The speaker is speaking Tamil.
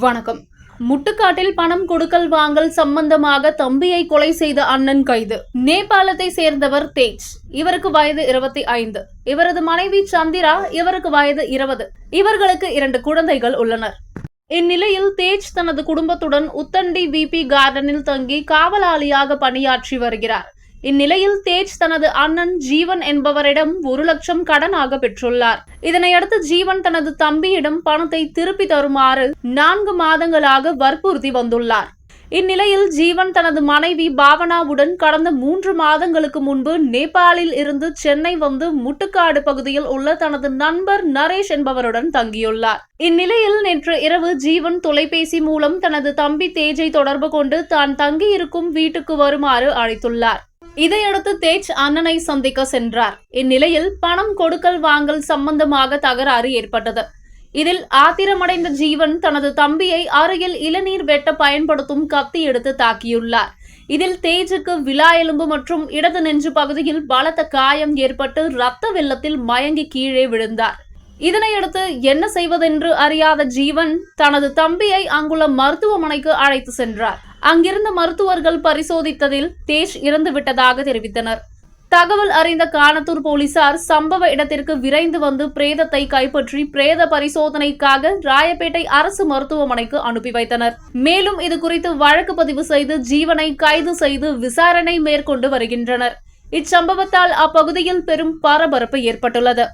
வணக்கம். முட்டுக்காட்டில் பணம் கொடுக்கல் வாங்கல் சம்பந்தமாக தம்பியை கொலை செய்த அண்ணன் கைது. நேபாளத்தை சேர்ந்தவர் தேஜ். இவருக்கு வயது 25. இவரது மனைவி சந்திரா. இவருக்கு வயது 20. இவர்களுக்கு 2 குழந்தைகள் உள்ளனர். இந்நிலையில் தேஜ் தனது குடும்பத்துடன் உத்தண்டி விபி கார்டனில் தங்கி காவலாளியாக பணியாற்றி வருகிறார். இந்நிலையில் தேஜ் தனது அண்ணன் ஜீவன் என்பவரிடம் 1 லட்சம் கடனாக பெற்றுள்ளார். இதனையடுத்து ஜீவன் தனது தம்பியிடம் பணத்தை திருப்பி தருமாறு 4 மாதங்களாக வற்புறுத்தி வந்துள்ளார். இந்நிலையில் ஜீவன் தனது மனைவி பாவனாவுடன் கடந்த 3 மாதங்களுக்கு முன்பு நேபாளில் இருந்து சென்னை வந்து முட்டுக்காடு பகுதியில் உள்ள தனது நண்பர் நரேஷ் என்பவருடன் தங்கியுள்ளார். இந்நிலையில் நேற்று இரவு ஜீவன் தொலைபேசி மூலம் தனது தம்பி தேஜை தொடர்பு கொண்டு தான் தங்கியிருக்கும் வீட்டுக்கு வருமாறு அழைத்துள்ளார். இதையடுத்து தேஜ் அண்ணனை சந்திக்க சென்றார். இந்நிலையில் பணம் கொடுக்கல் வாங்கல் சம்பந்தமாக தகராறு ஏற்பட்டது. இதில் ஆத்திரமடைந்த ஜீவன் தனது தம்பியை அருகில் இளநீர் வெட்ட பயன்படுத்தும் கத்தி எடுத்து தாக்கியுள்ளார். இதில் தேஜுக்கு விலா எலும்பு மற்றும் இடது நெஞ்சு பகுதியில் பலத்த காயம் ஏற்பட்டு இரத்த வெள்ளத்தில் மயங்கி கீழே விழுந்தார். இதனையடுத்து என்ன செய்வதென்று அறியாத ஜீவன் தனது தம்பியை அங்குள்ள மருத்துவமனைக்கு அழைத்து சென்றார். அங்கிருந்த மருத்துவர்கள் பரிசோதித்ததில் தேஜ் இறந்து விட்டதாக தெரிவித்தனர். தகவல் அறிந்த கானத்தூர் போலீசார் சம்பவ இடத்திற்கு விரைந்து வந்து பிரேதத்தை கைப்பற்றி பிரேத பரிசோதனைக்காக ராயப்பேட்டை அரசு மருத்துவமனைக்கு அனுப்பி வைத்தனர். மேலும் இது குறித்து வழக்கு பதிவு செய்து ஜீவனை கைது செய்து விசாரணை மேற்கொண்டு வருகின்றனர். இச்சம்பவத்தால் அப்பகுதியில் பெரும் பரபரப்பு ஏற்பட்டுள்ளது.